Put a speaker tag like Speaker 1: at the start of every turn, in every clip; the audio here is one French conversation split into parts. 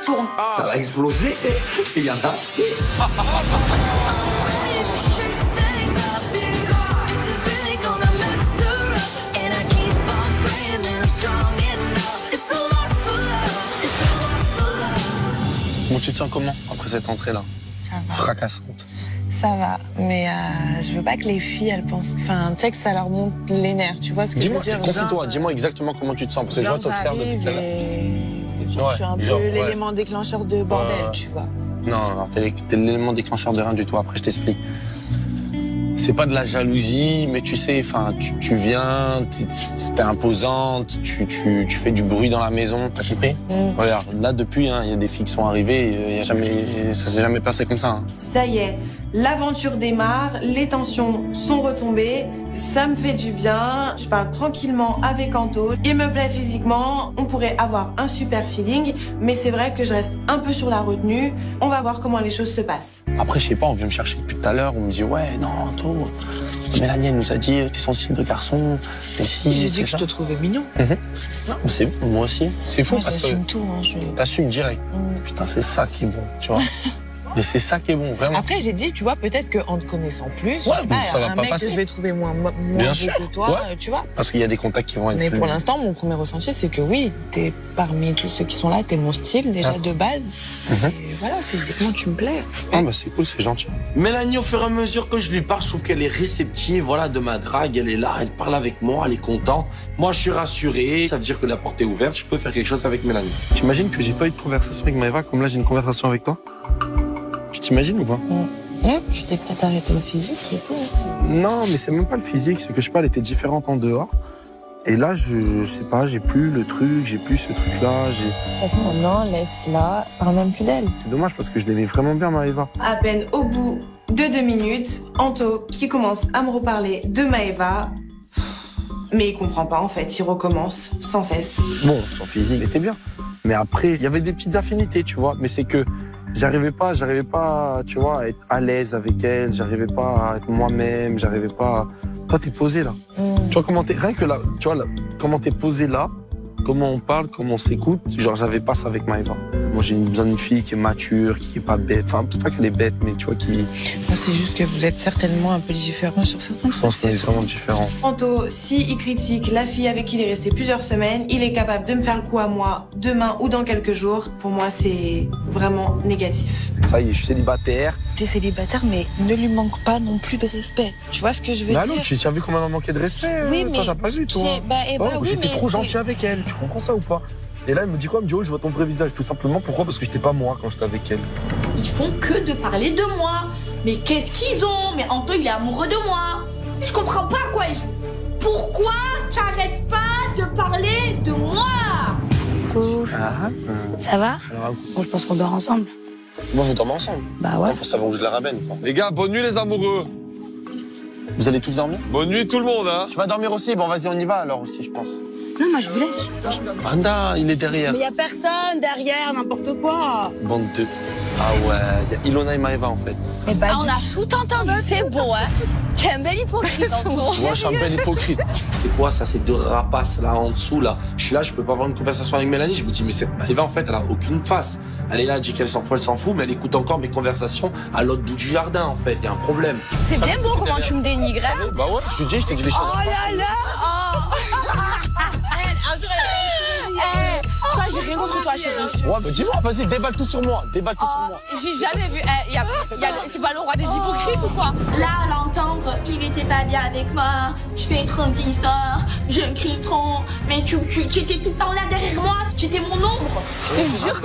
Speaker 1: tourne.
Speaker 2: Ça va exploser. Il y en a assez.
Speaker 3: Bon, tu te sens comment après cette entrée-là?
Speaker 4: Ça va.
Speaker 3: Fracassante.
Speaker 4: Ça va, mais je veux pas que les filles, elles pensent... Enfin, tu sais que ça leur monte les nerfs, tu vois ce que je veux dire?
Speaker 3: Confie-toi, dis-moi exactement comment tu te sens, parce que je vois t'observes depuis tout à l'heure.
Speaker 4: Je suis un peu l'élément déclencheur de bordel, tu vois.
Speaker 3: Non, t'es l'élément déclencheur de rien du tout, après je t'explique. C'est pas de la jalousie, mais tu sais, enfin, tu viens, t'es imposante, tu fais du bruit dans la maison, t'as compris? Regarde, là depuis, il y a des filles qui sont arrivées, ça s'est jamais passé comme ça. Hein.
Speaker 5: Ça y est, l'aventure démarre, les tensions sont retombées, ça me fait du bien, je parle tranquillement avec Anto, il me plaît physiquement, on pourrait avoir un super feeling, mais c'est vrai que je reste un peu sur la retenue, on va voir comment les choses se passent.
Speaker 3: Après, je sais pas, on vient me chercher depuis tout à l'heure, on me dit ouais, non, Anto, Mélanie, elle nous a dit, t'es son style de garçon, mais si...
Speaker 4: J'ai dit que je te trouvais mignon.
Speaker 3: Non, mais c'est bon, moi aussi. C'est fou parce que...
Speaker 4: J'assume tout, hein,
Speaker 3: T'assumes direct. Putain, c'est ça qui est bon, tu vois. Mais c'est ça qui est bon, vraiment.
Speaker 4: Après, j'ai dit, tu vois, peut-être qu'en te connaissant plus,
Speaker 3: ouais,
Speaker 4: je sais pas,
Speaker 3: ça va
Speaker 4: un
Speaker 3: pas
Speaker 4: mec
Speaker 3: passer.
Speaker 4: que je vais trouver moins
Speaker 3: Bien
Speaker 4: beau
Speaker 3: sûr.
Speaker 4: que toi, tu vois.
Speaker 3: Parce qu'il y a des contacts qui vont être
Speaker 4: Mais
Speaker 3: plus...
Speaker 4: pour l'instant, mon premier ressenti, c'est que oui, t'es parmi tous ceux qui sont là, t'es mon style déjà de base. Et voilà, physiquement, tu me plais.
Speaker 3: Ah bah c'est cool, c'est gentil.
Speaker 2: Mélanie, au fur et à mesure que je lui parle, je trouve qu'elle est réceptive, voilà, de ma drague, elle est là, elle parle avec moi, elle est contente. Moi, je suis rassuré, ça veut dire que la porte est ouverte, je peux faire quelque chose avec Mélanie.
Speaker 3: T'imagines que j'ai pas eu de conversation avec Maëva, comme là j'ai une conversation avec toi? Tu t'imagines ou pas?
Speaker 4: Tu t'es peut-être arrêté au physique, c'est tout.
Speaker 3: Non, mais c'est même pas le physique, c'est que je sais pas, elle était différente en dehors. Et là, je sais pas, j'ai plus le truc, j'ai plus ce truc-là, j'ai...
Speaker 4: De toute façon, maintenant, laisse-la, parle même plus d'elle.
Speaker 3: C'est dommage parce que je l'aimais vraiment bien, Maëva.
Speaker 5: À peine au bout de 2 minutes, Anto qui commence à me reparler de Maëva, mais il comprend pas en fait, il recommence sans cesse.
Speaker 3: Bon, son physique était bien. Mais après, il y avait des petites affinités, tu vois. Mais c'est que j'arrivais pas, tu vois, à être à l'aise avec elle, j'arrivais pas à être moi-même, j'arrivais pas... Toi, t'es posé là. Tu vois comment t'es... Rien que là, tu vois, là, comment t'es posé là, comment on parle, comment on s'écoute, genre j'avais pas ça avec Maëva. Moi, j'ai besoin d'une fille qui est mature, qui est pas bête. Enfin, c'est pas qu'elle est bête, mais tu vois, qui...
Speaker 4: Moi, c'est juste que vous êtes certainement un peu différents sur certains trucs.
Speaker 3: Je pense qu'on est vraiment différents.
Speaker 5: Anto, s'il critique la fille avec qui il est resté plusieurs semaines, il est capable de me faire le coup à moi demain ou dans quelques jours. Pour moi, c'est vraiment négatif.
Speaker 3: Ça y est, je suis célibataire.
Speaker 4: T'es célibataire, mais ne lui manque pas non plus de respect. Tu vois ce que je veux
Speaker 3: Mais
Speaker 4: dire?
Speaker 3: allô, tu as vu comment elle m'a manqué de respect?
Speaker 4: Oui, mais...
Speaker 3: Toi, t'as pas vu, toi?
Speaker 4: Oui,
Speaker 3: j'étais
Speaker 4: mais
Speaker 3: trop gentil avec elle, tu comprends ça ou pas? Et là, elle me dit quoi? Elle me dit, oh, je vois ton vrai visage. Tout simplement, pourquoi? Parce que j'étais pas moi quand j'étais avec elle.
Speaker 1: Ils font que de parler de moi. Mais qu'est-ce qu'ils ont? Mais Anto, il est amoureux de moi. Je comprends pas quoi. Pourquoi t'arrêtes pas de parler de moi?
Speaker 6: Ça va?
Speaker 3: Alors,
Speaker 6: Bon, je pense qu'on dort ensemble.
Speaker 3: bon, vous dormez ensemble?
Speaker 6: Bah ouais.
Speaker 3: Pour savoir où je la ramène, quoi.
Speaker 7: Les gars, bonne nuit les amoureux.
Speaker 3: Vous allez tous dormir?
Speaker 7: Bonne nuit tout le monde, hein.
Speaker 3: Tu vas dormir aussi? Bon, vas-y, on y va alors aussi, je pense.
Speaker 6: Non, moi je vous laisse.
Speaker 3: Anda, il est derrière.
Speaker 6: Mais y a personne derrière, n'importe quoi.
Speaker 3: Bande de... Ah ouais, il y a Ilona et Maëva, en fait.
Speaker 6: Et bah,
Speaker 1: Ah, on a tout entendu, c'est beau, hein. Tu es un bel hypocrite, Anto.
Speaker 3: Moi, je suis un bel hypocrite.
Speaker 2: C'est quoi ça, ces deux rapaces là en dessous là? Je suis là, je peux pas avoir une conversation avec Mélanie. Je me dis, mais cette Maëva en fait, elle a aucune face. Elle est là, elle dit qu'elle s'en fout, elle s'en fout, mais elle écoute encore mes conversations à l'autre bout du jardin en fait. Il y a un problème.
Speaker 1: C'est bien beau comment tu me dénigres, hein.
Speaker 3: Bah ouais, je te dis, je t'ai dit les choses.
Speaker 1: Oh là là. Toi, j'ai rien contre toi, chérie.
Speaker 3: Ouais, bah dis-moi, vas-y, déballe tout sur moi. Déballe tout sur moi.
Speaker 1: J'ai jamais vu. C'est pas le roi des hypocrites ou quoi? Là, à l'entendre, il était pas bien avec moi. Je fais trop d'histoires, je crie trop. Mais tu étais tout le temps là derrière moi. J'étais mon ombre. Je te jure,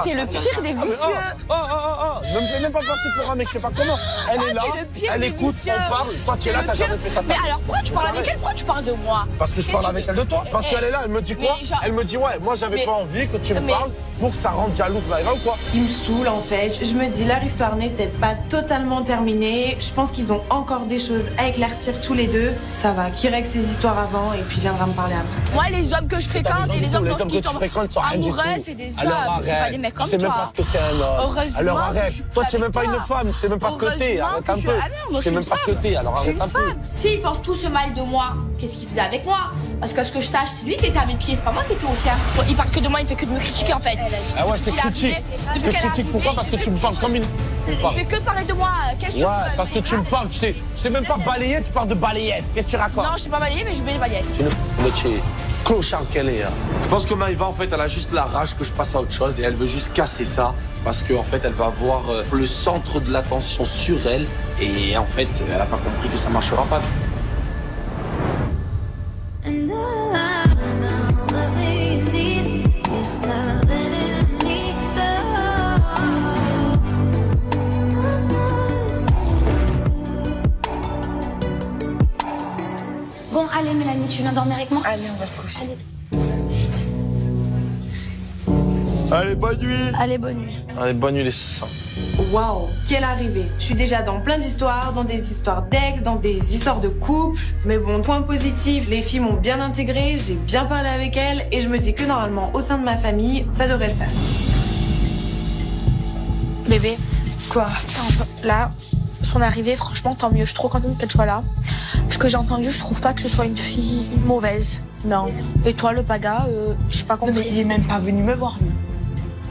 Speaker 1: t'es le pire des vicieux.
Speaker 3: Ne me fais même pas passer pour un mec, je sais pas comment. Elle est là,
Speaker 1: t'es le pire
Speaker 3: elle
Speaker 1: des
Speaker 3: écoute,
Speaker 1: vicieux.
Speaker 3: on parle. Toi, tu es là, t'as jamais fait ça.
Speaker 1: Mais alors, pourquoi tu parles avec elle? Pourquoi tu parles de moi?
Speaker 3: Parce que je parle avec elle de toi. Parce qu'elle est là, elle me dit quoi?
Speaker 1: Mais genre-
Speaker 3: Elle me dit, ouais, moi, j'avais pas envie que tu me
Speaker 1: Mais-
Speaker 3: parles pour que ça rende jalouse Maëva ou quoi?
Speaker 5: Il me saoule en fait. Je me dis, leur histoire n'est peut-être pas totalement terminée. Je pense qu'ils ont encore des choses à éclaircir tous les deux. Ça va, qu'il règle ses histoires avant et puis viendra me parler après.
Speaker 1: Moi, les hommes que je fréquente et les hommes
Speaker 3: que
Speaker 1: qui
Speaker 3: tu
Speaker 1: tombent
Speaker 3: fréquentes sont rien du tout.
Speaker 1: amoureux, c'est des
Speaker 3: Alors
Speaker 1: hommes, c'est pas
Speaker 3: arrête.
Speaker 1: des mecs comme
Speaker 3: Tu sais même
Speaker 1: toi.
Speaker 3: pas ce que c'est un homme.
Speaker 1: Heureusement
Speaker 3: Alors
Speaker 1: que
Speaker 3: arrête.
Speaker 1: je suis
Speaker 3: Toi, tu sais
Speaker 1: avec
Speaker 3: même pas
Speaker 1: toi.
Speaker 3: une femme. Tu sais même pas ce que t'es.
Speaker 1: Heureusement
Speaker 3: Arrête
Speaker 1: que
Speaker 3: un
Speaker 1: je suis-
Speaker 3: peu.
Speaker 1: Ah non, moi,
Speaker 3: Tu sais
Speaker 1: je
Speaker 3: même
Speaker 1: suis
Speaker 3: pas ce que
Speaker 1: une
Speaker 3: t'es. Alors
Speaker 1: Je suis
Speaker 3: arrête
Speaker 1: une
Speaker 3: un peu.
Speaker 1: femme. S'ils pensent tous ce mal de moi, qu'est-ce qu'ils faisaient avec moi? Parce que ce que je sache, c'est lui qui était à mes pieds, c'est pas moi qui étais au sien. Il parle que de moi, il fait que de me critiquer en fait.
Speaker 8: Ah ouais, je te critique. Je te critique pourquoi? Parce que tu me parles comme une...
Speaker 1: Il fait que parler de moi. Qu'est-ce que
Speaker 8: Ouais, parce que tu me parles, tu sais même pas balayer, tu parles de balayette. Qu'est-ce que tu racontes?
Speaker 1: Non, je sais pas balayer, mais je vais les balayer.
Speaker 3: Tu es clochard qu'elle est. Hein.
Speaker 2: Je pense que Maëva, en fait, elle a juste la rage que je passe à autre chose et elle veut juste casser ça parce qu'en fait, elle va avoir le centre de l'attention sur elle et en fait, elle a pas compris que ça marchera pas.
Speaker 1: Bon, allez Mélanie, tu viens dormir avec moi?
Speaker 4: Allez, on va se coucher.
Speaker 7: Allez, bonne nuit.
Speaker 1: Allez, bonne nuit.
Speaker 3: Allez, bonne nuit les seins.
Speaker 5: Waouh, quelle arrivée. Je suis déjà dans plein d'histoires, dans des histoires d'ex, dans des histoires de couple. Mais bon, point positif, les filles m'ont bien intégrée, j'ai bien parlé avec elles et je me dis que normalement, au sein de ma famille, ça devrait le faire.
Speaker 1: Bébé,
Speaker 4: Quoi?
Speaker 1: là, son arrivée, franchement, tant mieux. Je suis trop contente qu'elle soit là. Parce que j'ai entendu, je trouve pas que ce soit une fille mauvaise.
Speaker 4: Non.
Speaker 1: Et toi, le paga, je sais pas
Speaker 4: Non,
Speaker 1: comment.
Speaker 4: mais il est même pas venu me voir, lui.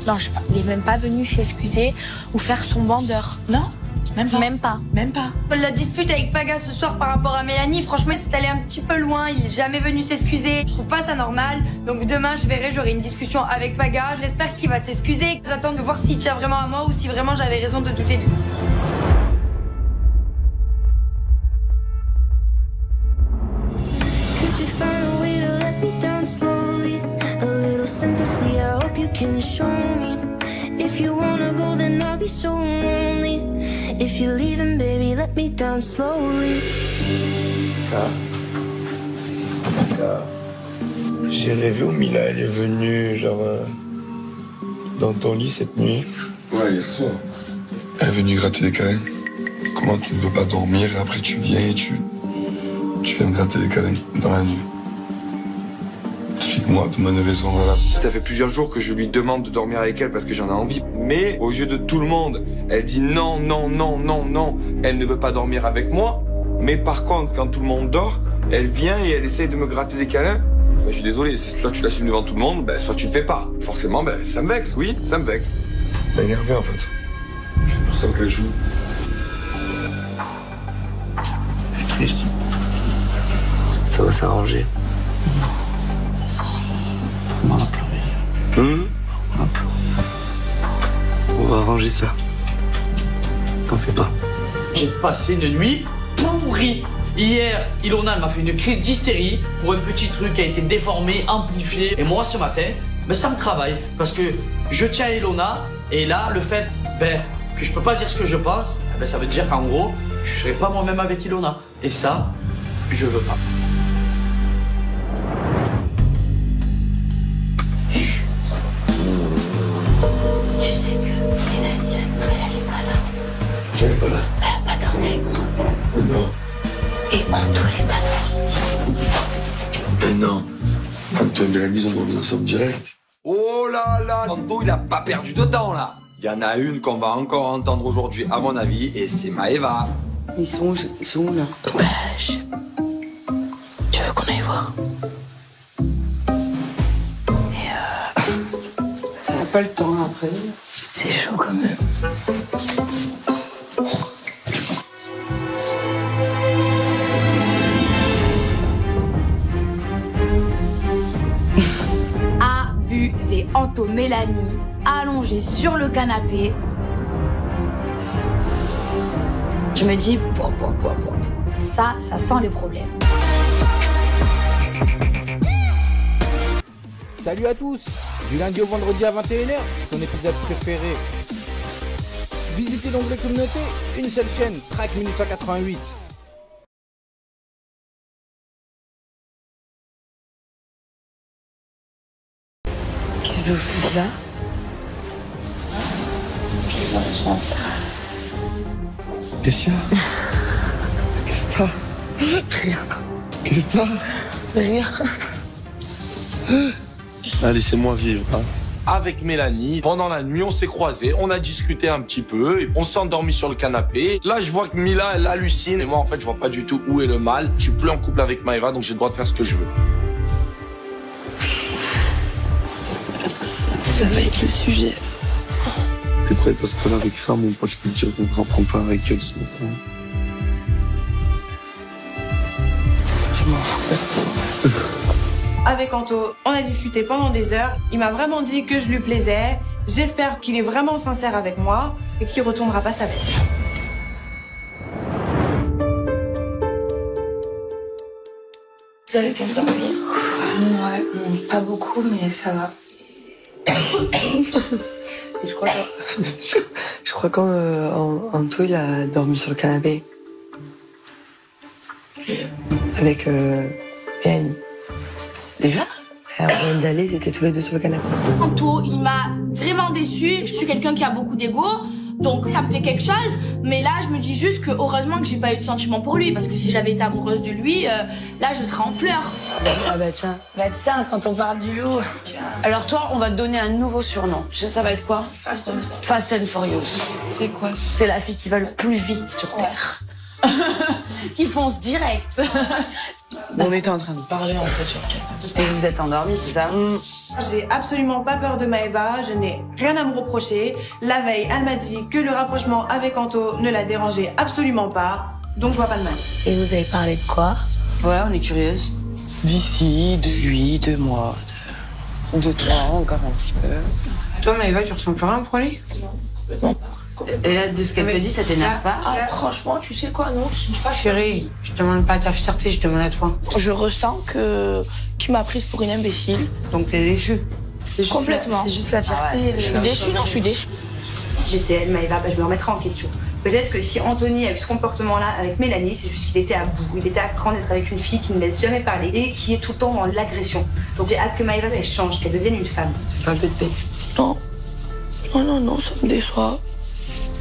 Speaker 1: Non, je sais pas. Il est même pas venu s'excuser ou faire son bandeur.
Speaker 4: Non, même pas.
Speaker 1: Même pas.
Speaker 4: Même pas.
Speaker 6: La dispute avec Paga ce soir par rapport à Mélanie, franchement, c'est allé un petit peu loin. Il est jamais venu s'excuser. Je trouve pas ça normal. Donc demain, je verrai, j'aurai une discussion avec Paga. J'espère qu'il va s'excuser. J'attends de voir s'il tient vraiment à moi ou si vraiment j'avais raison de douter de lui.
Speaker 9: Can show me if you wanna go, then I'll be so lonely. If you're leaving, baby, let me down slowly.
Speaker 7: J'ai rêvé où Mila, elle est venue, genre, dans ton lit cette nuit.
Speaker 10: Ouais, hier soir. Elle est venue gratter des câlins. Comment tu ne veux pas dormir et après tu viens et tu fais me gratter des câlins dans la nuit. Explique-moi, donne-moi une raison, voilà.
Speaker 11: Ça fait plusieurs jours que je lui demande de dormir avec elle parce que j'en ai envie. Mais aux yeux de tout le monde, elle dit non, non, non, non, non. Elle ne veut pas dormir avec moi. Mais par contre, quand tout le monde dort, elle vient et elle essaye de me gratter des câlins. Enfin, je suis désolé, c'est soit tu l'assumes devant tout le monde, ben, soit tu le fais pas. Forcément, ben, ça me vexe, oui, ça me vexe.
Speaker 10: Elle est énervée en fait. J'ai l'impression qu'elle joue.
Speaker 11: Je suis triste. Ça va s'arranger. On va pleurer. On va pleurer. On va arranger ça. T'en fais pas.
Speaker 12: J'ai passé une nuit pourrie. Hier, Ilona m'a fait une crise d'hystérie pour un petit truc qui a été déformé, amplifié. Et moi, ce matin, ben, ça me travaille. Parce que je tiens à Ilona. Et là, le fait que je peux pas dire ce que je pense, ben, ça veut dire qu'en gros, je serai pas moi-même avec Ilona. Et ça, je veux pas.
Speaker 10: Elle est pas là.
Speaker 9: Elle a pas dormi avec moi.
Speaker 10: Non.
Speaker 9: Et Antoine est pas là.
Speaker 10: Mais non. Antoine et Mélanie ont dormi ensemble direct.
Speaker 11: Oh là là, Anto, il a pas perdu de temps là. Il y en a une qu'on va encore entendre aujourd'hui, à mon avis, et c'est Maëva.
Speaker 4: Ils sont où là?
Speaker 1: Tu veux qu'on aille voir?
Speaker 4: On n'a pas le temps après.
Speaker 1: C'est chaud quand même.
Speaker 6: Abusé. Anto, Mélanie, allongée sur le canapé. Je me dis, ça sent les problèmes.
Speaker 13: Salut à tous, du lundi au vendredi à 21h, ton épisode préféré. Visitez l'onglet communauté, une seule chaîne, Track 1988.
Speaker 4: Qu'est-ce que vous faites là?
Speaker 10: Tessia. Qu'est-ce que t'as?
Speaker 4: Rien.
Speaker 10: Qu'est-ce que t'as?
Speaker 4: Rien.
Speaker 3: Ah, laissez-moi vivre. Hein.
Speaker 2: Avec Mélanie, pendant la nuit, on s'est croisés, on a discuté un petit peu, et on s'est endormi sur le canapé. Là, je vois que Mila, elle hallucine, et moi, en fait, je vois pas du tout où est le mal. Je suis plus en couple avec Maëva, donc j'ai le droit de faire ce que je veux.
Speaker 4: Ça va être le sujet.
Speaker 3: T'es prêt parce que là, avec ça, mon pote, je peux te dire qu'on ne reprend pas avec elle ce matin.
Speaker 4: Je m'en fous.
Speaker 5: Avec Anto, on a discuté pendant des heures. Il m'a vraiment dit que je lui plaisais. J'espère qu'il est vraiment sincère avec moi et qu'il retournera pas sa veste.
Speaker 4: Vous allez bien dormir? Ouais, bon, pas beaucoup, mais ça va. Et je crois qu'Anto, il a dormi sur le canapé. Avec Mélanie. Déjà? Alors, on vient d'aller, ils étaient tous les deux sur le canapé.
Speaker 1: Anto, il m'a vraiment déçue. Je suis quelqu'un qui a beaucoup d'ego, donc ça me fait quelque chose. Mais là, je me dis juste que heureusement que j'ai pas eu de sentiments pour lui, parce que si j'avais été amoureuse de lui, là, je serais en pleurs.
Speaker 4: Ah bah tiens, quand on parle du loup.
Speaker 14: Alors toi, on va te donner un nouveau surnom. Tu sais, ça va être quoi? Fast and Furious.
Speaker 4: C'est quoi ça?
Speaker 14: C'est la fille qui va le plus vite sur Terre. Qui fonce direct.
Speaker 4: On était en train de parler en fait sur quelqu'un.
Speaker 14: Et vous êtes endormis, c'est ça?
Speaker 5: J'ai absolument pas peur de Maëva, je n'ai rien à me reprocher. La veille, elle m'a dit que le rapprochement avec Anto ne la dérangeait absolument pas, donc je vois pas de mal.
Speaker 14: Et vous avez parlé de quoi? Ouais, on est curieuse.
Speaker 4: D'ici, de lui, de moi, de toi, encore un petit peu.
Speaker 14: Toi, Maëva, tu ressens plus rien pour lui? Non. Et là, de ce qu'elle te dit, ça t'énerve pas?
Speaker 4: Ah, franchement, tu sais quoi, non?
Speaker 14: Chérie, je demande pas à ta fierté, je demande à toi.
Speaker 4: Je ressens qu'il m'a prise pour une imbécile.
Speaker 14: Donc t'es déçue?
Speaker 4: Complètement. C'est juste la fierté. Je suis déçue, non, je suis déçue.
Speaker 15: Si j'étais elle, Maëva, je me remettrais en question. Peut-être que si Anthony a eu ce comportement-là avec Mélanie, c'est juste qu'il était à bout. Il était à cran d'être avec une fille qui ne laisse jamais parler et qui est tout le temps dans l'agression. Donc j'ai hâte que Maëva, elle change, qu'elle devienne une femme.
Speaker 4: C'est pas un peu de paix? Non. Non, ça me déçoit.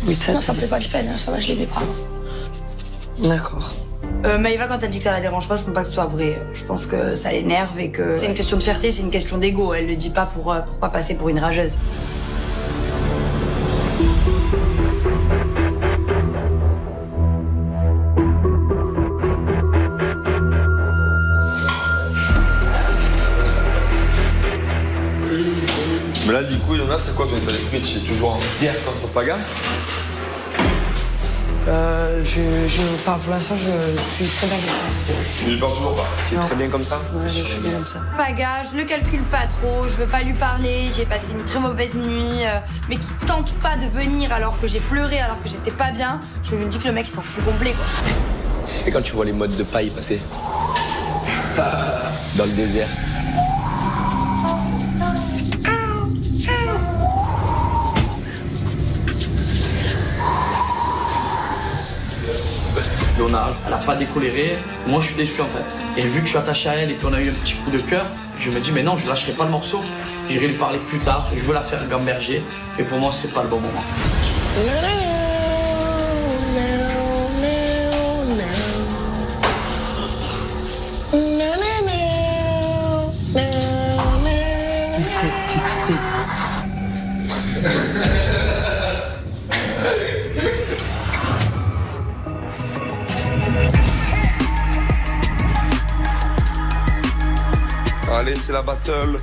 Speaker 15: Oui, ça me fait pas de peine, ça va, je l'aimais pas.
Speaker 4: D'accord.
Speaker 15: Maëva, quand elle dit que ça la dérange pas, je pense pas que ce soit vrai. Je pense que ça l'énerve et que c'est une question de fierté, c'est une question d'ego. Elle le dit pas pour pas passer pour une rageuse.
Speaker 11: Mais là, du coup, Ilona, c'est quoi ton état d'esprit? Tu es toujours en guerre contre Paga?
Speaker 4: Pour l'instant, je suis très bien comme ça.
Speaker 11: Tu lui parles toujours pas? Tu es très bien comme ça?
Speaker 4: Ouais, je suis bien comme ça.
Speaker 6: Paga, je le calcule pas trop, je veux pas lui parler, j'ai passé une très mauvaise nuit, mais qui tente pas de venir alors que j'ai pleuré, alors que j'étais pas bien, je me dis que le mec il s'en fout complet quoi.
Speaker 16: Et quand tu vois les modes de paille passer dans le désert.
Speaker 12: Ilona, elle n'a pas décoléré. Moi, je suis déçu en fait. Et vu que je suis attaché à elle et qu'on a eu un petit coup de cœur, je me dis, mais non, je lâcherai pas le morceau. J'irai lui parler plus tard. Je veux la faire gamberger. Et pour moi, c'est pas le bon moment.
Speaker 11: Allez, c'est la battle.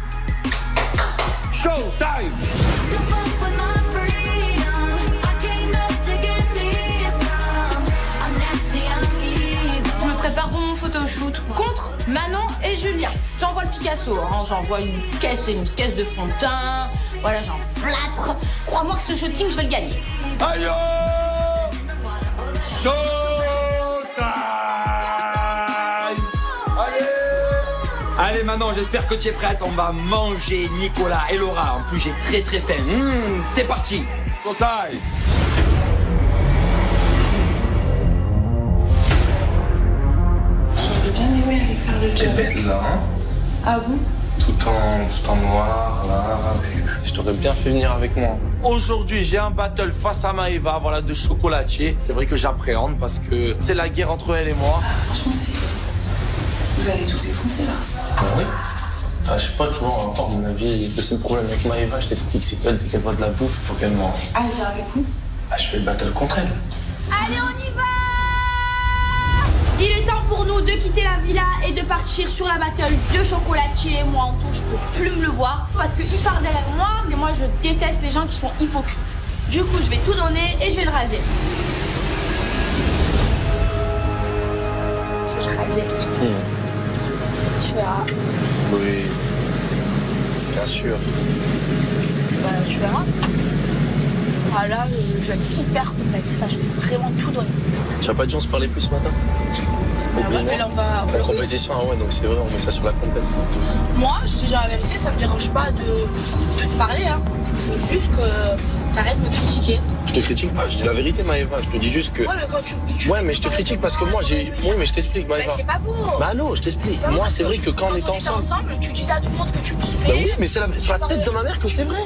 Speaker 11: Showtime!
Speaker 1: Je me prépare pour mon photoshoot contre Manon et Julien. J'envoie le Picasso, hein. J'envoie une caisse de fond de teint. Voilà, j'en flattre. Crois-moi que ce shooting, je vais le gagner.
Speaker 11: Aïe! Showtime! Allez Manon, j'espère que tu es prête. On va manger Nicolas et Laura. En plus, j'ai très faim. C'est parti. Showtime.
Speaker 4: J'aurais bien aimé aller faire le job.
Speaker 3: T'es bête là, hein?
Speaker 4: Ah bon?
Speaker 3: Tout en noir, là. Je t'aurais bien fait venir avec moi.
Speaker 2: Aujourd'hui, j'ai un battle face à Maëva, voilà, de chocolatier. C'est vrai que j'appréhende parce que c'est la guerre entre elle et moi.
Speaker 4: Franchement, vous allez tout défoncer là.
Speaker 3: Oui. Ah, je sais pas, tu vois, à mon avis, le seul problème avec Maëva, je t'explique, c'est qu'elle, dès qu'elle voit de la bouffe, il faut qu'elle mange.
Speaker 4: Ah, elle vient avec vous?
Speaker 3: Ah, je fais le battle contre elle.
Speaker 1: Allez, on y va! Il est temps pour nous de quitter la villa et de partir sur la battle de chocolatier. Moi, Anto, je peux plus me le voir parce qu'il part derrière moi. ensemble et moi je déteste les gens qui sont hypocrites. Du coup, je vais tout donner et je vais le raser. Je vais le raser. Tu verras.
Speaker 3: Oui. Bien sûr.
Speaker 1: Bah, tu verras. Ah là, je vais être hyper complète. Là, je vais vraiment tout donner.
Speaker 3: Tu n'as pas dit on se parlait plus ce matin?
Speaker 1: Ah ouais, mais là, on va...
Speaker 3: La compétition, ah ouais, donc c'est vrai, on met ça sur la compète.
Speaker 1: Moi, je te dis la vérité, ça me dérange pas de te parler, hein. Je veux juste que t'arrêtes de me critiquer.
Speaker 3: Je te critique pas, je dis la vérité, Maëva. Je te dis juste que...
Speaker 1: Ouais, mais quand tu
Speaker 3: ouais, mais je te critique parce que moi, j'ai... Oui, mais je t'explique, Maëva.
Speaker 1: Mais c'est pas beau.
Speaker 3: Bah non, je t'explique. Moi, c'est vrai que quand on était ensemble...
Speaker 1: tu disais à tout le monde que tu kiffais.
Speaker 3: Bah oui, mais c'est sur la tête de ma mère que c'est vrai.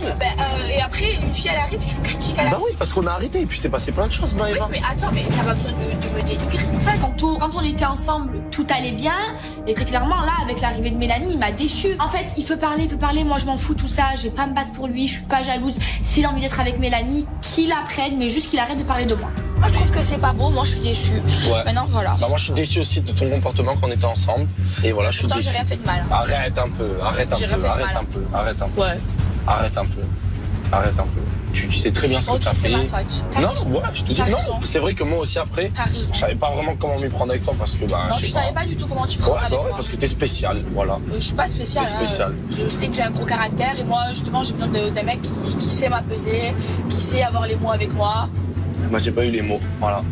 Speaker 1: Et après, une fille, elle arrive, tu me critiques à la
Speaker 3: Bah oui, parce qu'on a arrêté et puis c'est passé plein de choses, Maëva.
Speaker 1: Oui, mais attends, mais t'as pas besoin de me dénigrer. En fait, quand on était ensemble, tout allait bien. Et très clairement, là, avec l'arrivée de Mélanie, il m'a déçue. En fait, il peut parler, moi je m'en fous tout ça. Je vais pas me battre pour lui, je suis pas jalouse. S'il a envie d'être avec Mélanie, qu'il apprenne, mais juste qu'il arrête de parler de moi. Moi, je trouve que c'est pas beau, moi je suis déçue.
Speaker 3: Ouais.
Speaker 1: Maintenant, voilà.
Speaker 3: Bah moi, je suis déçu aussi de ton comportement quand on était ensemble. Et voilà, je suis déçu.
Speaker 1: Pourtant, j'ai rien fait de mal.
Speaker 3: Arrête un peu, arrête un peu.
Speaker 1: Ouais.
Speaker 3: Arrête un peu. Tu sais très bien ce que tu as fait.
Speaker 1: C'est ma faute.
Speaker 3: Non, ouais, je te dis non. C'est vrai que moi aussi après, je savais pas vraiment comment m'y prendre avec toi parce que bah.
Speaker 1: Non, tu savais pas du tout comment t'y prendre avec moi.
Speaker 3: Parce que t'es spécial, voilà.
Speaker 1: Je suis pas spéciale.
Speaker 3: T'es spécial.
Speaker 1: Je sais que j'ai un gros caractère et moi justement j'ai besoin d'un mec qui sait m'apaiser, qui sait avoir les mots avec moi.
Speaker 3: Moi j'ai pas eu les mots, voilà.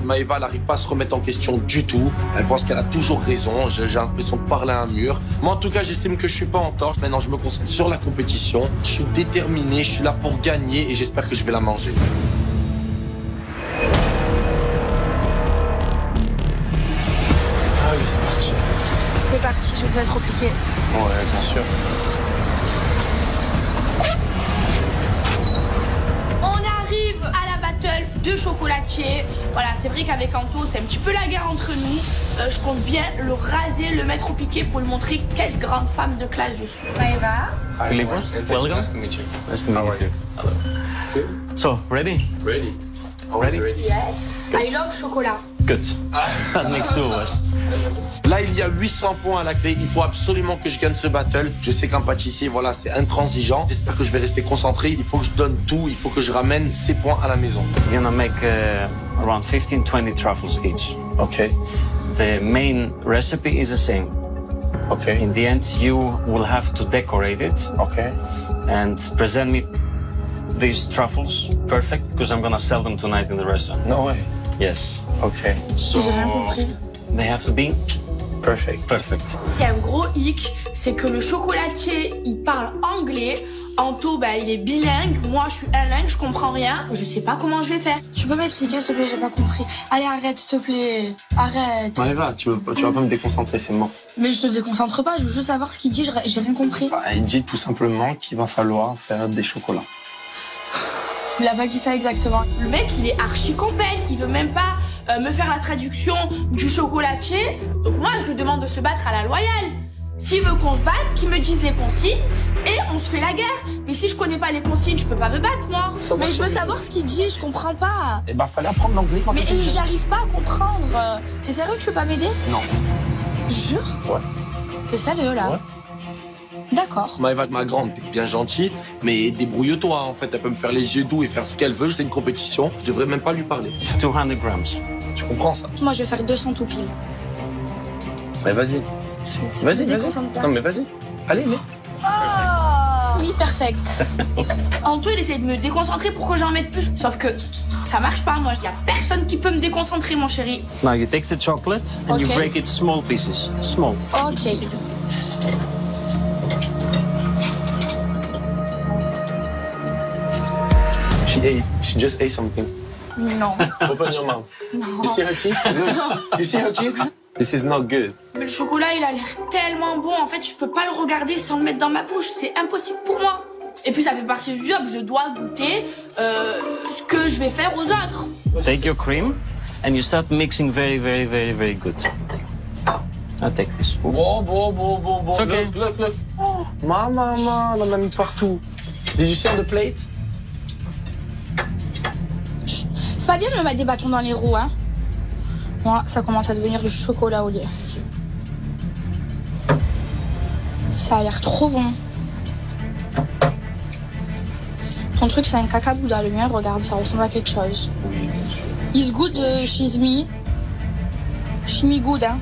Speaker 2: Maëva n'arrive pas à se remettre en question du tout. Elle pense qu'elle a toujours raison. J'ai l'impression de parler à un mur. Moi, en tout cas, j'estime que je suis pas en tort. Maintenant, je me concentre sur la compétition. Je suis déterminé, je suis là pour gagner et j'espère que je vais la manger.
Speaker 3: Ah oui, c'est parti.
Speaker 1: C'est parti, je vais être repiquée.
Speaker 3: Ouais, bien sûr.
Speaker 1: De chocolatier. Voilà, c'est vrai qu'avec Anto, c'est un petit peu la guerre entre nous. Je compte bien le raser, le mettre au piqué pour lui montrer quelle grande femme de classe je suis. Maëva.
Speaker 17: Philippos, welcome. Nice to meet you. Nice to meet you too. Hello. So, ready?
Speaker 10: Ready.
Speaker 17: Ready?
Speaker 1: Yes. I love chocolat.
Speaker 17: Good. That makes two of us.
Speaker 2: Là, il y a 800 points à la clé. Il faut absolument que je gagne ce battle. Je sais qu'un pâtissier, voilà, c'est intransigeant. J'espère que je vais rester concentré. Il faut que je donne tout. Il faut que je ramène ces points à la maison.
Speaker 17: We're gonna make around 15-20 truffles each.
Speaker 3: Okay.
Speaker 17: The main recipe is the same.
Speaker 3: Okay.
Speaker 17: In the end, you will have to decorate it.
Speaker 3: Okay.
Speaker 17: And present me these truffles perfect because I'm gonna sell them tonight in the restaurant.
Speaker 3: No way.
Speaker 17: Yes.
Speaker 3: Okay.
Speaker 17: So
Speaker 1: j'ai rien compris.
Speaker 17: They have to be
Speaker 3: perfect.
Speaker 17: Perfect.
Speaker 1: Il y a un gros hic, c'est que le chocolatier, il parle anglais. Anto, bah, il est bilingue. Moi, je suis bilingue, je comprends rien. Je sais pas comment je vais faire. Tu peux m'expliquer, s'il te plaît, j'ai pas compris. Allez, arrête, s'il te plaît. Arrête.
Speaker 3: Maëva, tu vas pas me déconcentrer, c'est mort.
Speaker 1: Mais je te déconcentre pas, je veux juste savoir ce qu'il dit, j'ai rien compris.
Speaker 3: Bah, il dit tout simplement qu'il va falloir faire des chocolats.
Speaker 1: Il a pas dit ça exactement. Le mec, il est archi compète. Il veut même pas me faire la traduction du chocolatier. Donc moi, je lui demande de se battre à la loyale. S'il veut qu'on se batte, qu'il me dise les consignes et on se fait la guerre. Mais si je connais pas les consignes, je peux pas me battre, moi. Mais je veux savoir ce qu'il dit, je comprends pas.
Speaker 3: Eh ben, fallait apprendre l'anglais quand t'étais jeune.
Speaker 1: Mais j'arrive pas à comprendre. T'es sérieux que tu veux pas m'aider?
Speaker 3: Non.
Speaker 1: Jure?
Speaker 3: Ouais.
Speaker 1: T'es sérieux, là?
Speaker 3: Ouais.
Speaker 1: D'accord.
Speaker 2: Maëva, ma grande, t'es bien gentille, mais débrouille-toi, en fait. Elle peut me faire les yeux doux et faire ce qu'elle veut. C'est une compétition. Je devrais même pas lui parler.
Speaker 17: 200 grams.
Speaker 3: Tu comprends ça?
Speaker 1: Moi, je vais faire 200 tout pile.
Speaker 3: Mais vas-y. Vas-y. Non, mais vas-y. Allez, mais.
Speaker 1: Oh oui, perfect. Anto, il essaie de me déconcentrer pour que j'en mette plus. Sauf que ça marche pas, moi. Il y a personne qui peut me déconcentrer, mon chéri.
Speaker 17: Now you take the chocolate and you break it small pieces. Small.
Speaker 1: Ok.
Speaker 3: She just ate something.
Speaker 1: Non.
Speaker 3: Open your mouth.
Speaker 1: Non.
Speaker 3: You see her teeth? You see her teeth? This is not good.
Speaker 1: Mais le chocolat, il a l'air tellement bon. En fait, je peux pas le regarder sans le mettre dans ma bouche. C'est impossible pour moi. Et puis, ça fait partie du job. Je dois goûter ce que je vais faire aux autres.
Speaker 17: Take your cream and you start mixing very good. I'll take this.
Speaker 3: Bon.
Speaker 17: It's okay.
Speaker 3: Look. Oh, maman, on en a mis partout. Did you see on the plate?
Speaker 1: C'est pas bien de me mettre des bâtons dans les roues, hein. Moi, ça commence à devenir du chocolat au lait. Ça a l'air trop bon. Ton truc, c'est un caca Bouddha. Le mien, regarde, ça ressemble à quelque chose.
Speaker 2: Oui, bien sûr.
Speaker 1: He's good, she's me. She me good, hein.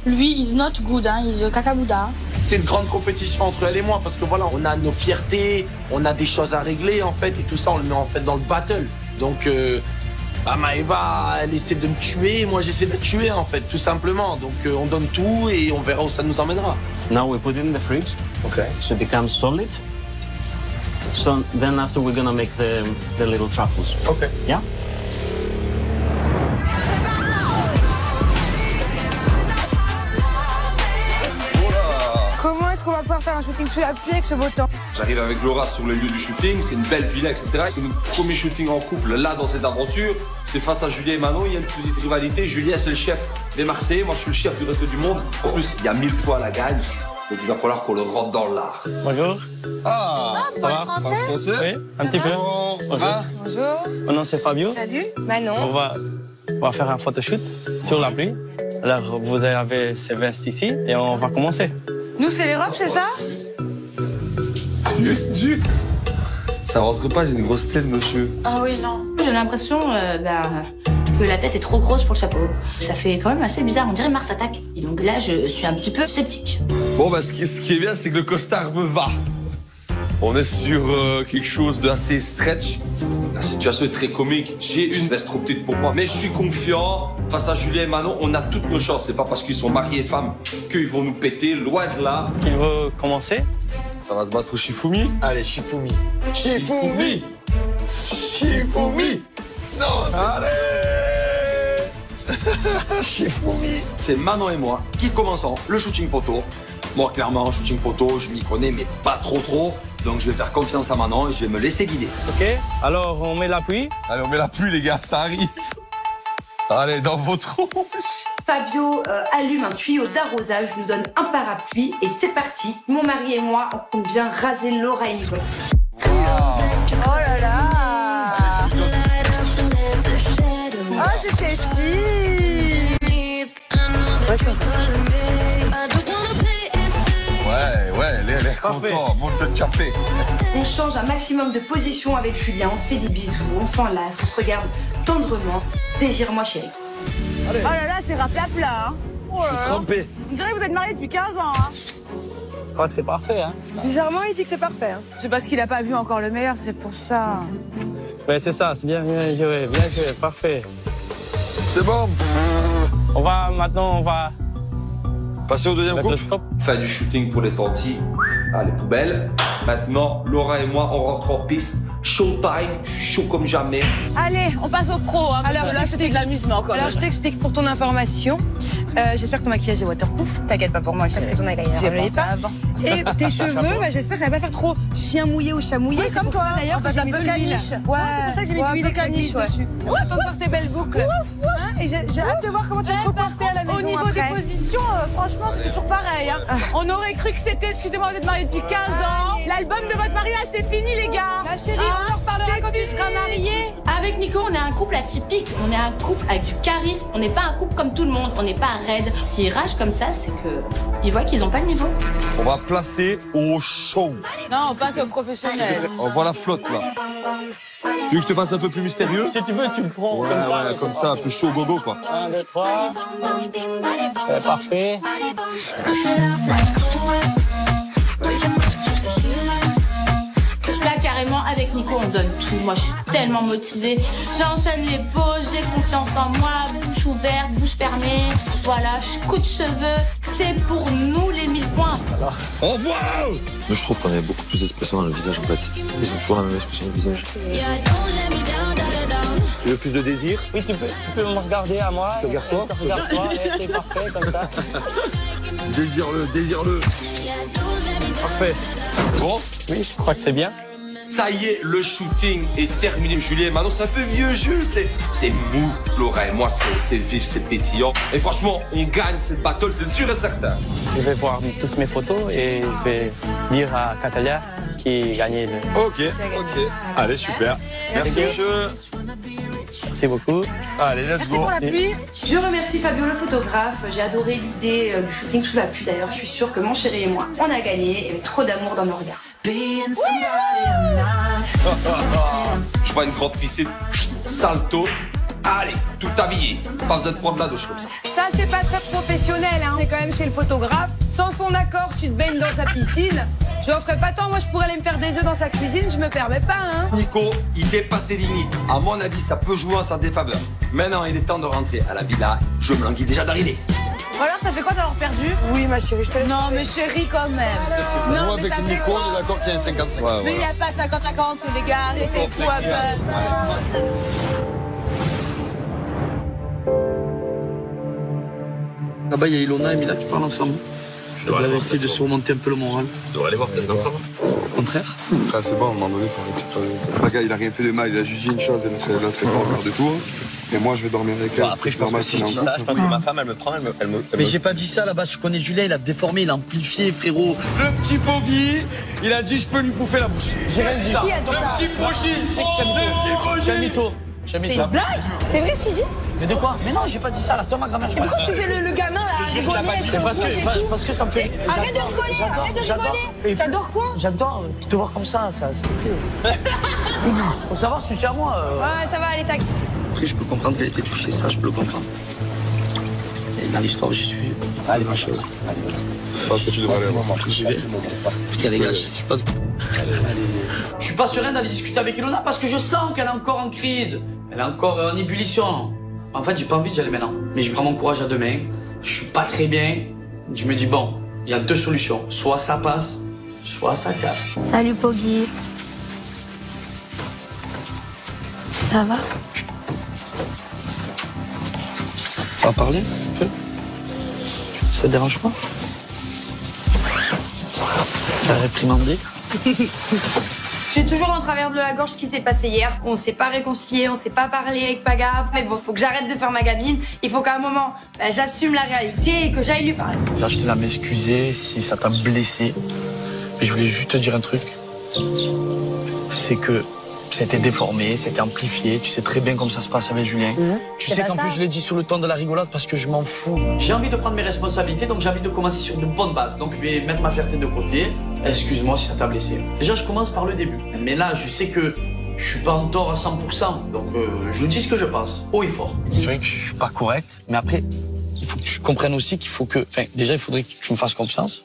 Speaker 1: Lui, he's not good, hein. He's caca Bouddha.
Speaker 2: C'est une grande compétition entre elle et moi parce que voilà, on a nos fiertés, on a des choses à régler en fait et tout ça on le met en fait dans le battle. Donc Maëva elle essaie de me tuer, moi j'essaie de la tuer en fait tout simplement. Donc on donne tout et on verra où ça nous emmènera.
Speaker 17: Now we put it in the fridge.
Speaker 2: Okay.
Speaker 17: So it becomes solid. So then after we're gonna make the little truffles.
Speaker 2: Okay.
Speaker 17: Yeah.
Speaker 18: Comment est-ce qu'on va pouvoir faire un shooting sous la pluie avec ce beau temps?
Speaker 11: J'arrive avec Laura sur le lieu du shooting, c'est une belle villa, etc. C'est notre premier shooting en couple, là, dans cette aventure. C'est face à Julien et Manon, il y a une petite rivalité. Julien, c'est le chef des Marseillais, moi, je suis le chef du reste du monde. En plus, il y a 1000 points à la gagne, donc il va falloir qu'on le rentre dans l'art.
Speaker 19: Bonjour.
Speaker 18: Ah,
Speaker 19: ça va?
Speaker 18: français?
Speaker 19: Oui, un petit peu.
Speaker 18: Ça va? Bonjour.
Speaker 19: Mon nom, c'est Fabio.
Speaker 18: Salut. Manon.
Speaker 19: On va faire un photoshoot sur la pluie. Alors, vous avez ces vestes ici et on va commencer.
Speaker 18: Nous, c'est les robes, c'est ça?
Speaker 10: Ça rentre pas, j'ai une grosse tête, monsieur.
Speaker 1: Ah oui, non. J'ai l'impression que la tête est trop grosse pour le chapeau. Ça fait quand même assez bizarre, on dirait Mars attaque. Et donc là, je suis un petit peu sceptique.
Speaker 11: Bon, bah, ce qui est bien, c'est que le costard me va. On est sur quelque chose d'assez stretch. La situation est très comique. J'ai une veste trop petite pour moi, mais je suis confiant. Face à Julien et Manon, on a toutes nos chances. C'est pas parce qu'ils sont mariés et femmes qu'ils vont nous péter, loin de là.
Speaker 19: Qui veut commencer?
Speaker 11: Ça va se battre au Shifumi?
Speaker 10: Allez, Shifumi. Shifumi. Shifumi. Non, allez. Shifumi.
Speaker 2: C'est Manon et moi qui commençons le shooting photo. Moi, clairement, en shooting photo, je m'y connais, mais pas trop. Donc, je vais faire confiance à Manon et je vais me laisser guider.
Speaker 19: Ok, alors on met la pluie.
Speaker 11: Allez, on met la pluie, les gars, ça arrive. Allez, dans vos tronches.
Speaker 15: Fabio allume un tuyau d'arrosage, nous donne un parapluie et c'est parti. Mon mari et moi, on compte bien raser Laura et Nicolas.
Speaker 18: Oh là là! Oh, c'est sexy!
Speaker 11: Ouais, elle est contente, monte de chapé.
Speaker 15: On change un maximum de position avec Julien, on se fait des bisous, on s'enlace, on se regarde tendrement. Désire-moi, chérie.
Speaker 18: Allez. Oh là là, c'est rap la plat, hein. Oh
Speaker 10: Je suis trempé.
Speaker 18: On dirait que vous êtes mariés depuis 15 ans, hein.
Speaker 19: Je crois que c'est parfait, hein.
Speaker 18: Bizarrement, il dit que c'est parfait, hein. C'est parce qu'il a pas vu encore le meilleur, c'est pour ça.
Speaker 19: Ouais, c'est ça, c'est bien joué, parfait.
Speaker 10: C'est bon.
Speaker 19: Maintenant, on va
Speaker 11: passer au deuxième couple. Fin du shooting pour les tantis. Ah, les poubelles. Maintenant, Laura et moi, on rentre en piste. Showtime, je suis chaud comme jamais.
Speaker 18: Allez, on passe au pro. Hein, alors, là, c'était de l'amusement encore. Alors, je t'explique pour ton information. J'espère que ton maquillage est waterproof. T'inquiète pas pour moi, parce que ton maquillage est pas. Et tes cheveux, j'espère que ça va pas faire trop chien mouillé ou chat mouillé. Comme toi, d'ailleurs, quand j'ai mis de l'huile. Ouais, c'est pour ça que j'ai mis de l'huile caniche dessus. J'attends de voir tes belles boucles. Et j'ai hâte de voir comment tu vas te recoiffer à la maison. Au niveau des positions, franchement, c'est toujours pareil. On aurait cru que c'était, excusez-moi, vous êtes mariés depuis 15 ans. L'album de votre mariage, c'est fini, les gars. Ma chérie, on en reparlera quand tu seras mariée.
Speaker 1: Avec Nico, on est un couple atypique. On est un couple avec du charisme. On n'est pas un couple comme tout le monde. On n'est pas raide. S'ils ragent comme ça, c'est que ils voient qu'ils n'ont pas le niveau.
Speaker 11: On va placer au show.
Speaker 18: Non, on passe au professionnel.
Speaker 11: On voit la flotte, là. Tu veux que je te fasse un peu plus mystérieux?
Speaker 19: Si tu veux, tu le prends
Speaker 11: ouais, comme ça, un peu chaud gogo, quoi.
Speaker 19: 1, 2, 3. Parfait.
Speaker 1: Là, carrément, avec Nico, on donne tout. Moi, je suis tellement motivée. J'enchaîne les poses, j'ai confiance en moi, bouche ouverte, bouche fermée. Voilà, coup de cheveux. C'est pour nous les 1000 points.
Speaker 11: Au revoir!
Speaker 10: Moi, je trouve qu'on a beaucoup plus d'expression dans le visage, en fait. Ils ont toujours la même expression dans le visage. Tu veux plus de désir?
Speaker 19: Oui, tu peux me regarder à moi.
Speaker 10: Regarde-toi.
Speaker 19: Regarde-toi, c'est parfait, comme ça.
Speaker 10: Désire-le.
Speaker 19: Parfait.
Speaker 11: Bon?
Speaker 19: Oui, je crois que c'est bien.
Speaker 11: Ça y est, le shooting est terminé. Julien et Manon, c'est un peu vieux jeu. C'est mou. Laura et moi, c'est vif, c'est pétillant. Et franchement, on gagne cette battle, c'est sûr et certain.
Speaker 19: Je vais voir tous mes photos et je vais dire à Catalia qui gagnait le...
Speaker 10: Ok. Allez, super. Merci, monsieur.
Speaker 19: Merci beaucoup.
Speaker 10: Allez, let's go.
Speaker 15: Pour la pluie. Je remercie Fabio, le photographe. J'ai adoré l'idée du shooting sous la pluie. D'ailleurs, je suis sûre que mon chéri et moi, on a gagné. Il y avait trop d'amour dans nos regards.
Speaker 9: Being somebody I'm not.
Speaker 11: Je vois une grande fissée, salto. Allez, tout habillé. Pas besoin de prendre la douche comme ça.
Speaker 18: Ça, c'est pas très professionnel, hein. C'est quand même chez le photographe. Sans son accord, tu te baignes dans sa piscine. Je n'en ferai pas tant. Moi, je pourrais aller me faire des œufs dans sa cuisine. Je me permets pas, hein.
Speaker 11: Nico, il dépasse ses limites. À mon avis, ça peut jouer en sa défaveur. Maintenant, il est temps de rentrer à la villa. Je me languis déjà d'arriver.
Speaker 1: Alors, ça fait quoi d'avoir perdu?
Speaker 18: Oui, ma chérie, je te laisse.
Speaker 1: Non, mais chérie, quand même.
Speaker 10: Nous,
Speaker 1: Non, mais
Speaker 10: avec
Speaker 1: ça fait
Speaker 10: Nico,
Speaker 1: quoi?
Speaker 10: on est d'accord qu'il y a un 55. Ouais,
Speaker 1: Mais il n'y a pas de 50-50, les gars. Arrêtez, fou un peu.
Speaker 12: Là-bas, il y a Ilona et Mila qui parlent ensemble. Je dois essayer de surmonter un peu le moral.
Speaker 10: Tu devrais aller voir peut-être encore.
Speaker 12: Au contraire.
Speaker 10: Frère, c'est bon, à un moment donné, il faut arrêter. Paga, il a rien fait de mal, il a juste dit une chose et l'autre est pas encore de tout. Et moi, je vais dormir avec elle.
Speaker 16: Bon, après, je pense que si je dis ça, je pense que ma femme, elle me prend, elle me...
Speaker 12: Mais j'ai pas dit ça là-bas, tu connais Julien, il a déformé, il a amplifié, frérot.
Speaker 11: Le petit Poggy, il a dit je peux lui bouffer la bouche.
Speaker 12: J'ai rien dit.
Speaker 11: Le petit Poggy.
Speaker 12: C'est un mytho.
Speaker 1: C'est une blague? C'est vrai ce qu'il dit?
Speaker 12: Mais de quoi? Mais non, j'ai pas dit ça là. Toi, ma grand-mère, j'ai pas dit ça.
Speaker 1: Pourquoi tu fais le gamin là?
Speaker 12: C'est parce que ça me fait.
Speaker 1: Arrête de rigoler, arrête de rigoler. T'adores quoi?
Speaker 12: J'adore te voir comme ça me plaît. Faut savoir si tu tiens à moi.
Speaker 18: Ouais, ça va, allez, tac.
Speaker 12: Après, je peux comprendre qu'elle était touchée, ça, je peux le comprendre. Et dans l'histoire, j'y suis. Allez, ma chose. Allez, vas-y.
Speaker 10: Parce que tu devrais aller voir.
Speaker 12: J'y vais. Putain, les gars, je suis pas. Je suis pas serein d'aller discuter avec Ilona parce que je sens qu'elle est encore en crise. Elle est encore en ébullition. En fait, j'ai pas envie d'y aller maintenant. Mais je prends mon courage à deux mains. Je suis pas très bien. Je me dis, bon, il y a deux solutions. Soit ça passe, soit ça casse.
Speaker 9: Salut Poggy. Ça va?
Speaker 12: Ça va parler un peu? Ça te dérange pas? Ça réprimandé?
Speaker 6: J'ai toujours en travers de la gorge ce qui s'est passé hier. On s'est pas réconcilié, on s'est pas parlé avec Paga. Mais bon, faut que j'arrête de faire ma gamine. Il faut qu'à un moment, j'assume la réalité et que j'aille lui parler.
Speaker 12: Là, je tenais à m'excuser si ça t'a blessé. Mais je voulais juste te dire un truc. C'est que c'était déformé, c'était amplifié. Tu sais très bien comment ça se passe avec Julien. Tu sais qu'en plus, je l'ai dit sur le ton de la rigolade parce que je m'en fous. J'ai envie de prendre mes responsabilités, donc j'ai envie de commencer sur de bonnes bases. Donc je vais mettre ma fierté de côté. Excuse-moi si ça t'a blessé. Déjà, je commence par le début. Mais là, je sais que je suis pas en tort à 100%. Donc je dis ce que je pense, haut et fort. C'est vrai que je suis pas correct, mais après, il faut que tu comprennes aussi qu'il faut que... Enfin, déjà, il faudrait que tu me fasses confiance.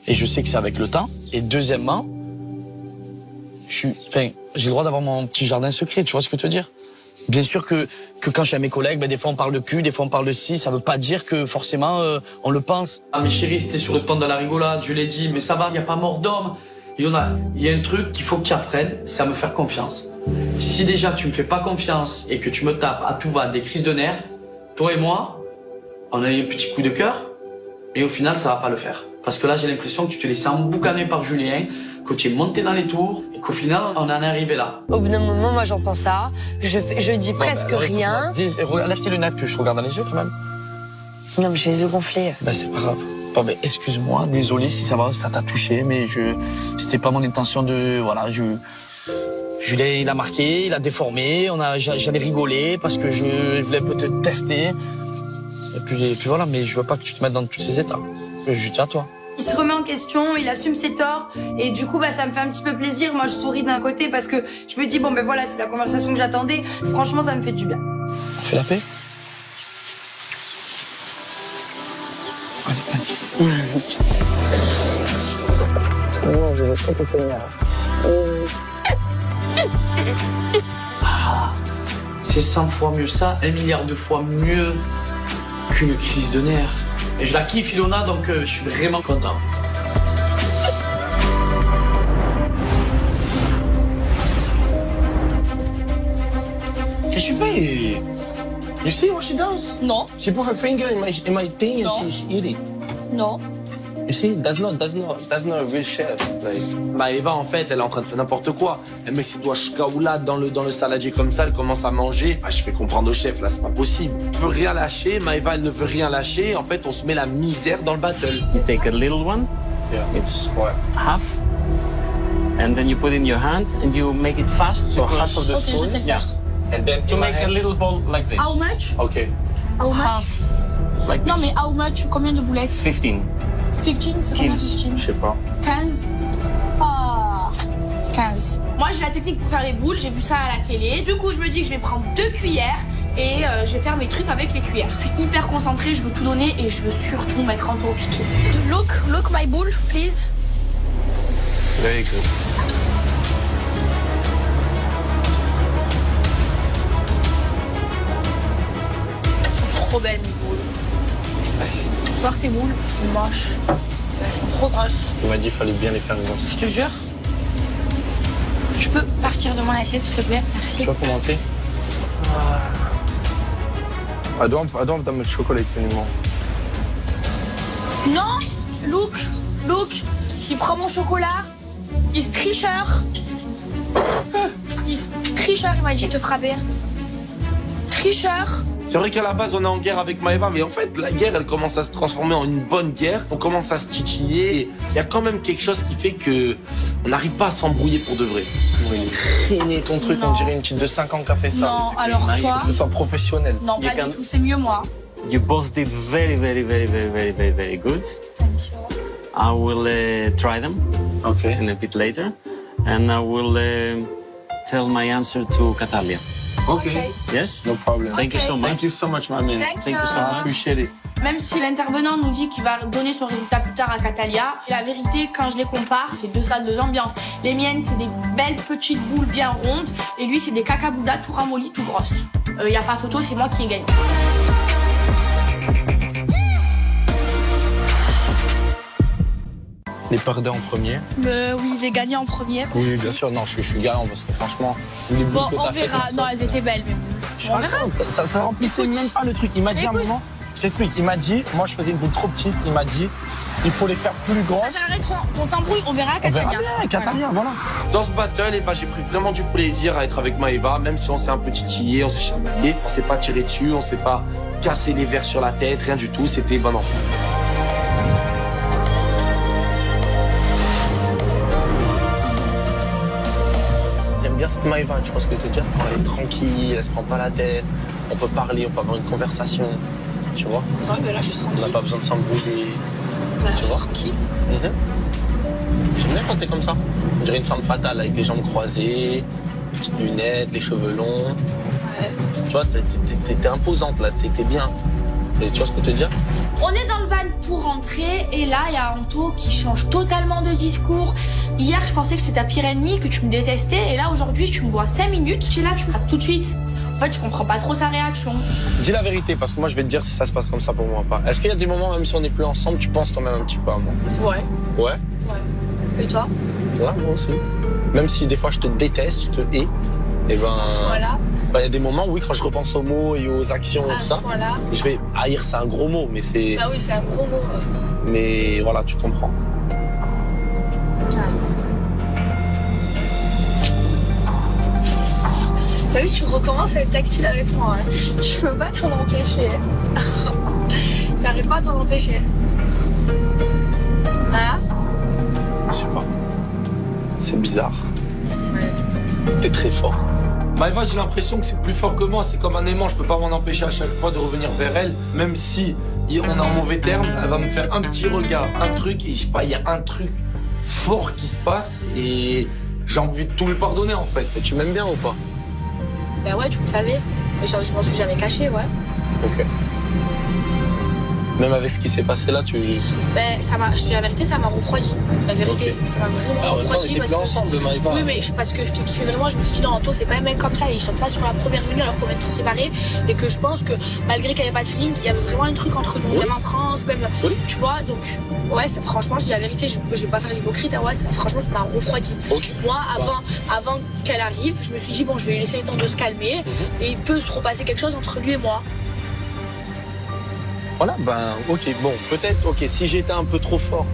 Speaker 12: Et je sais que c'est avec le temps. Et deuxièmement, j'ai le droit d'avoir mon petit jardin secret, tu vois ce que je veux dire? Bien sûr que quand je suis à mes collègues, des fois on parle de cul, des fois on parle de ci, ça veut pas dire que forcément on le pense. Ah mais chérie, c'était sur le ton de la rigolade, je l'ai dit, mais ça va, il n'y a pas mort d'homme. Il y a un truc qu'il faut que tu apprennes, c'est à me faire confiance. Si déjà tu me fais pas confiance et que tu me tapes à tout va des crises de nerfs, toi et moi, on a eu un petit coup de cœur, et au final ça va pas le faire. Parce que là j'ai l'impression que tu te laisses emboucaner par Julien, que tu es monté dans les tours et qu'au final, on en est arrivé là.
Speaker 9: Au bout d'un moment, moi j'entends ça, je dis presque rien.
Speaker 12: Lève tes lunettes que je regarde dans les yeux quand même.
Speaker 9: Non, mais j'ai les yeux gonflés.
Speaker 12: Bah c'est pas grave. Bon, ben, excuse-moi, désolé si ça t'a touché, mais c'était pas mon intention de... Voilà, Julien, il a marqué, il a déformé, j'allais rigoler parce que je voulais peut-être tester. Et puis voilà, mais je veux pas que tu te mettes dans tous ces états. Je tiens à toi.
Speaker 6: Il se remet en question, il assume ses torts et du coup ça me fait un petit peu plaisir. Moi je souris d'un côté parce que je me dis bon ben voilà, c'est la conversation que j'attendais. Franchement ça me fait du bien.
Speaker 12: On fait la paix? C'est 100 fois mieux ça, 1 milliard de fois mieux qu'une crise de nerfs. Et je la kiffe, Ilona, donc je suis vraiment content.
Speaker 3: Qu'est-ce que tu fais? You see what she does?
Speaker 1: Non.
Speaker 3: She put her finger in my thing and she eat it.
Speaker 1: Non.
Speaker 3: You see, that's not a real chef. Like...
Speaker 2: Maëva, en fait, elle est en train de faire n'importe quoi. Elle met ses doigts shkaoula dans le saladier comme ça, elle commence à manger. Ah, je fais comprendre au chef, là, c'est pas possible. Je veux rien lâcher, Maëva, elle ne veut rien lâcher. En fait, on se met la misère dans le battle.
Speaker 17: You take a little one, it's half, and then you put in your hand and you make it fast.
Speaker 3: So half of the spoon?
Speaker 1: Je sais le faire.
Speaker 3: And then
Speaker 17: to make a little ball like this.
Speaker 1: How much?
Speaker 3: Okay.
Speaker 1: How much?
Speaker 17: Half. Like
Speaker 1: Non,
Speaker 17: this.
Speaker 1: mais how much? Combien de boulettes?
Speaker 17: 15.
Speaker 1: 15, c'est combien 15?
Speaker 3: Je sais pas.
Speaker 1: 15? Ah. 15. Moi, j'ai la technique pour faire les boules, j'ai vu ça à la télé. Du coup, je me dis que je vais prendre 2 cuillères et je vais faire mes trucs avec les cuillères. Je suis hyper concentrée, je veux tout donner et je veux surtout mettre Anto au piqué. Look my boule, please.
Speaker 3: Very good.
Speaker 1: Elles sont trop belles, mes boules. Tu vois tes boules, c'est moche. Elles sont trop grosses.
Speaker 3: Tu m'as dit qu'il fallait bien les faire grosses.
Speaker 1: Je te jure. Tu peux partir de mon assiette, s'il te plaît? Merci.
Speaker 3: Tu vas commenter? I don't have that much chocolate anymore.
Speaker 1: Non! Look! Il prend mon chocolat. Il se tricheur. Il m'a dit de te frapper. Tricheur.
Speaker 2: C'est vrai qu'à la base, on est en guerre avec Maëva, mais en fait, la guerre, elle commence à se transformer en une bonne guerre. On commence à se titiller. Il y a quand même quelque chose qui fait que on n'arrive pas à s'embrouiller pour de vrai.
Speaker 3: Traîner ton truc, on dirait une petite de 5 ans qui a fait ça.
Speaker 1: Non, alors toi...
Speaker 3: Il faut que ce soit professionnel.
Speaker 1: Non, pas du tout, c'est mieux moi.
Speaker 17: You both did very good.
Speaker 1: Thank you.
Speaker 17: I will try them in a bit later, and I will tell my answer to Catalia.
Speaker 3: Okay.
Speaker 17: Yes?
Speaker 3: No problem.
Speaker 17: Thank you so much.
Speaker 3: Thank you so much, my man.
Speaker 1: Thank you so
Speaker 3: I
Speaker 1: much.
Speaker 3: appreciate it.
Speaker 1: Même si l'intervenant nous dit qu'il va donner son résultat plus tard à Catalia, la vérité, quand je les compare, c'est 2 salles, 2 ambiances. Les miennes, c'est des belles petites boules bien rondes, et lui, c'est des cacaboudas tout ramollis, tout grosses. Y a pas photo, c'est moi qui ai gagné.
Speaker 3: Les perdants en premier.
Speaker 1: Oui, les gagnants en premier.
Speaker 3: Oui, bien sûr. Non, je suis galant parce que franchement, les boules
Speaker 1: Bon,
Speaker 3: que
Speaker 1: on
Speaker 3: t'as fait
Speaker 1: verra.
Speaker 3: comme
Speaker 1: Non,
Speaker 3: ça,
Speaker 1: elles étaient belles, mais on verra.
Speaker 3: Ça remplissait même pas le truc. Il m'a dit à un moment, je t'explique, il m'a dit, moi je faisais une boule trop petite, il m'a dit, il faut les faire plus grosses.
Speaker 1: Ça sert à rien qu'on s'embrouille, on verra à Catalia.
Speaker 3: On verra bien, Catalia, voilà.
Speaker 2: Dans ce battle, j'ai pris vraiment du plaisir à être avec Maëva, même si on s'est un peu titillé, on s'est chamaillé, on s'est pas tiré dessus, on s'est pas cassé les verres sur la tête, rien du tout, c'était bon enfant.
Speaker 3: J'aime bien cette Maëva, tu vois ce que je veux te dire? Elle est tranquille, elle se prend pas la tête, on peut parler, on peut avoir une conversation, tu vois?
Speaker 1: Ouais, mais là je suis tranquille.
Speaker 3: On n'a pas besoin de s'embrouiller, tu vois?
Speaker 1: Tranquille.
Speaker 3: J'aime bien quand t'es comme ça. On dirait une femme fatale avec les jambes croisées, petites lunettes, les cheveux longs.
Speaker 1: Ouais.
Speaker 3: Tu vois, t'es imposante là, t'es bien. Et tu vois ce que je veux te dire?
Speaker 1: On est dans le van pour rentrer et là il y a Anto qui change totalement de discours. Hier je pensais que j'étais ta pire ennemie, que tu me détestais et là aujourd'hui tu me vois 5 minutes, tu es là, tu me frappes tout de suite. En fait je comprends pas trop sa réaction.
Speaker 3: Dis la vérité parce que moi je vais te dire si ça se passe comme ça pour moi ou pas. Est-ce qu'il y a des moments même si on n'est plus ensemble, tu penses quand même un petit peu à moi?
Speaker 1: Ouais.
Speaker 3: Ouais?
Speaker 1: Ouais. Et toi?
Speaker 3: Ouais, moi aussi. Même si des fois je te déteste, je te hais, et ben...
Speaker 1: Voilà.
Speaker 3: Il y a des moments, oui, quand je repense aux mots et aux actions et tout ça,
Speaker 1: voilà.
Speaker 3: Je vais haïr, c'est un gros mot, mais c'est...
Speaker 1: Ah oui, c'est un gros mot.
Speaker 3: Mais voilà, tu comprends.
Speaker 1: T'as vu, tu recommences à être tactile avec moi. Hein. Tu peux pas t'en empêcher. T'arrives pas à t'en empêcher. Hein?
Speaker 3: Je sais pas. C'est bizarre. Ouais. T'es très forte.
Speaker 2: Maëva, j'ai l'impression que c'est plus fort que moi, c'est comme un aimant, je peux pas m'en empêcher à chaque fois de revenir vers elle, même si on a un mauvais terme, elle va me faire un petit regard, un truc, et je sais pas, il y a un truc fort qui se passe, et j'ai envie de tout lui pardonner en fait.
Speaker 3: Et tu m'aimes bien ou pas?
Speaker 1: Ben ouais, tu le savais, mais je m'en suis jamais caché, ouais.
Speaker 3: Ok. Même avec ce qui s'est passé là, tu...
Speaker 1: Ben, je dis la vérité, ça m'a refroidi. La vérité, okay. Ça m'a vraiment refroidi.
Speaker 3: On était plus ensemble, Maëva.
Speaker 1: Oui, mais parce que je te kiffais vraiment, je me suis dit, non, Anto, c'est pas un mec comme ça, il saute pas sur la première venue alors qu'on vient de se séparer. Et que je pense que malgré qu'il n'y avait pas de feeling, il y avait vraiment un truc entre nous, même en France, même. Oui. Tu vois, donc, ouais, franchement, je dis la vérité, je vais pas faire l'hypocrite, hein, ouais, franchement, ça m'a refroidi. Okay. Moi, avant qu'elle arrive, je me suis dit, bon, je vais lui laisser le temps de se calmer et il peut se repasser quelque chose entre lui et moi.
Speaker 3: Voilà, ben, ok, bon, peut-être, ok, si j'étais un peu trop fort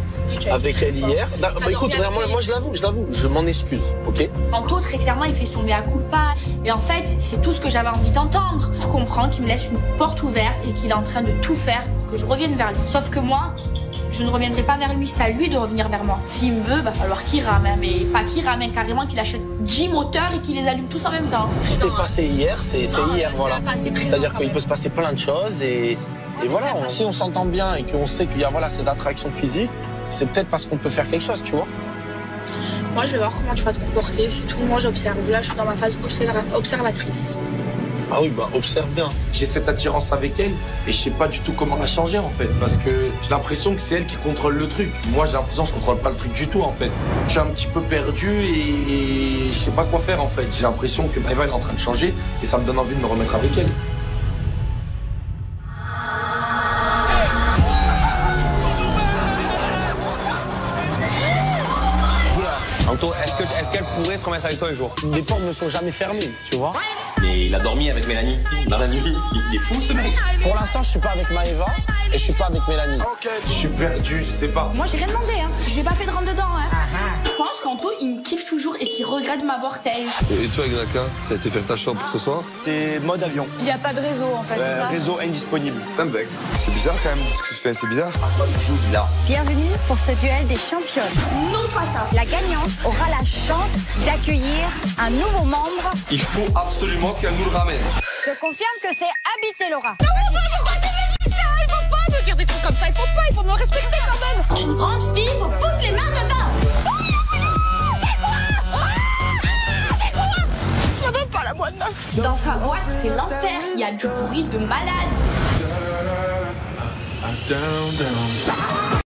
Speaker 3: avec elle hier, bah écoute, moi je l'avoue, je m'en excuse, ok?
Speaker 1: Anto, très clairement, il fait son mea culpa, et en fait, c'est tout ce que j'avais envie d'entendre. Je comprends qu'il me laisse une porte ouverte et qu'il est en train de tout faire pour que je revienne vers lui. Sauf que moi, je ne reviendrai pas vers lui, c'est à lui de revenir vers moi. S'il me veut, va falloir qu'il ramène, mais pas qu'il ramène, carrément qu'il achète 10 moteurs et qu'il les allume tous en même temps.
Speaker 3: Ce qui s'est passé hier, c'est hier, voilà. C'est-à-dire qu'il peut se passer plein de choses et voilà, si on s'entend bien et qu'on sait qu'il y a cette attraction physique, c'est peut-être parce qu'on peut faire quelque chose, tu vois.
Speaker 1: Moi, je vais voir comment tu vas te comporter, c'est tout. Moi, j'observe. Là, je suis dans ma phase observatrice.
Speaker 2: Ah oui, bah observe bien. J'ai cette attirance avec elle et je sais pas du tout comment la changer en fait. Parce que j'ai l'impression que c'est elle qui contrôle le truc. Moi, j'ai l'impression que je contrôle pas le truc du tout en fait. Je suis un petit peu perdu et je sais pas quoi faire en fait. J'ai l'impression que Maëva elle est en train de changer et ça me donne envie de me remettre avec elle.
Speaker 16: Anto, est-ce qu'elle pourrait se remettre avec toi un jour?
Speaker 3: Les portes ne sont jamais fermées, tu vois.
Speaker 16: Mais il a dormi avec Mélanie dans la nuit. Il est fou ce mec.
Speaker 3: Pour l'instant, je suis pas avec Maëva et je suis pas avec Mélanie.
Speaker 2: Je suis perdu, je sais pas.
Speaker 1: Moi, j'ai rien demandé, hein. Je lui ai pas fait de rentre dedans, hein. Je pense qu'Anto, il me kiffe toujours et qu'il regrette ma vortège.
Speaker 10: Et toi, Ignaka, t'as été faire ta chambre pour ce soir?
Speaker 19: C'est mode avion.
Speaker 1: Il n'y a pas de réseau, en fait, c'est ça?
Speaker 19: Réseau indisponible.
Speaker 10: Ça me vexe. C'est bizarre quand même ce que tu fais, c'est bizarre.
Speaker 16: Joue là.
Speaker 20: Bienvenue pour ce duel des championnes.
Speaker 1: Non, pas ça.
Speaker 20: La gagnante aura la chance d'accueillir un nouveau membre.
Speaker 11: Il faut absolument qu'elle nous le ramène.
Speaker 20: Je te confirme que c'est habité, Laura.
Speaker 1: Non, pourquoi tu me dis ça? Il faut pas me dire des trucs comme ça, il faut me respecter quand même. Une grande fille, faut foutre les mains dedans. Je veux pas la boîte neuf. Dans sa boîte, c'est l'enfer. Il y a du bruit de malade.
Speaker 9: Down, down.